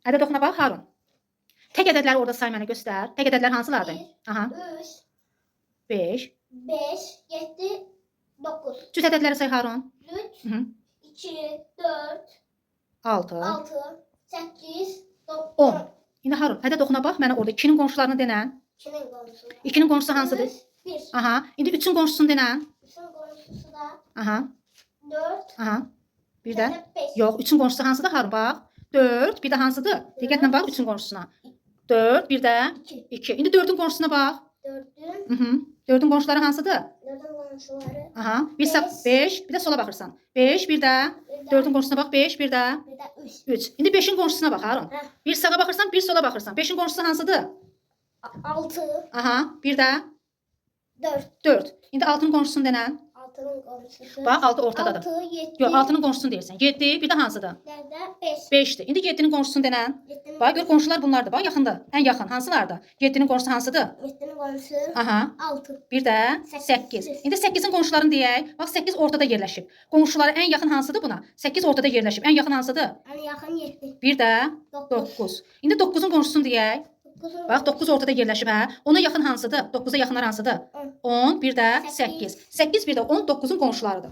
Ədəd oxuna bax, Harun. Tək ədədləri orada say mənə göstər. Tək ədədlər hansılardır? 1, Aha. 3, 5. 5, 7, 9. Cüt ədədləri say, Harun. 3, Hı -hı. 2, 4, 6. 6, 8, 9, 10. İndi Harun, ədəd oxuna bax, mənə orada 2-nin qonşularını denən. 2'nin qonşusu. 2-nin qonşusu hansıdır? 1. Aha. İndi 3-ün qonşusunu denən. 3'ün qonşusu da Aha. 4. Aha. Bir də 5. yox, 3-ün qonşusu hansıdır, Harun? Bax. 4. Bir də hansıdır? Diqqətlə bax 3-ün qonşusuna. 4. Bir də 2. 2. İndi 4-ün qonşusuna bax. 4'ün. Hı -hı. 4-ün qonşuları hansıdır? 4'ün qonşuları. Aha. Bir sağ 5. Bir də sola baxırsan. 5. Bir də 4-ün qonşusuna bax. 5. Bir də Bir də 3. 3. İndi 5-in qonşusuna bax, Harun. Hə. Bir sağa baxırsan, bir sola baxırsan. 5-in qonşusu hansıdır? 6. Aha. Bir də 4. 4. İndi 6-nın qonşusunu denən. 6'nın qonşusu. Bax, 6 ortadadır. 6, 7. Yox, 6-nın qonşusunu deyirsən. 7. Bir də hansıdır? 5. 5'dir. İndi 7-nin qonşusunu denən. 7'nin Bax, gör qonşular bunlardır. Bax, yaxında. Ən yaxın hansılardır? 7-nin qonşusu hansıdır? 7'nin qonşusu. Aha. 6. Bir də 8. İndi 8-in qonşularını deyək. Bax, 8 ortada yerləşib. Qonşuları ən yaxın hansıdır buna? 8 ortada yerləşib. Ən yaxın hansıdır? En yakın 7. Bir də 9. 9. İndi 9-un qonşusunu deyək. 9'un. Bax, 9 ortada yerləşib, hə? Ona yaxın hansıdır? 9-a yaxınlar hansıdır? 10. Bir də 8. 8 bir də 10 9-un qonşularıdır.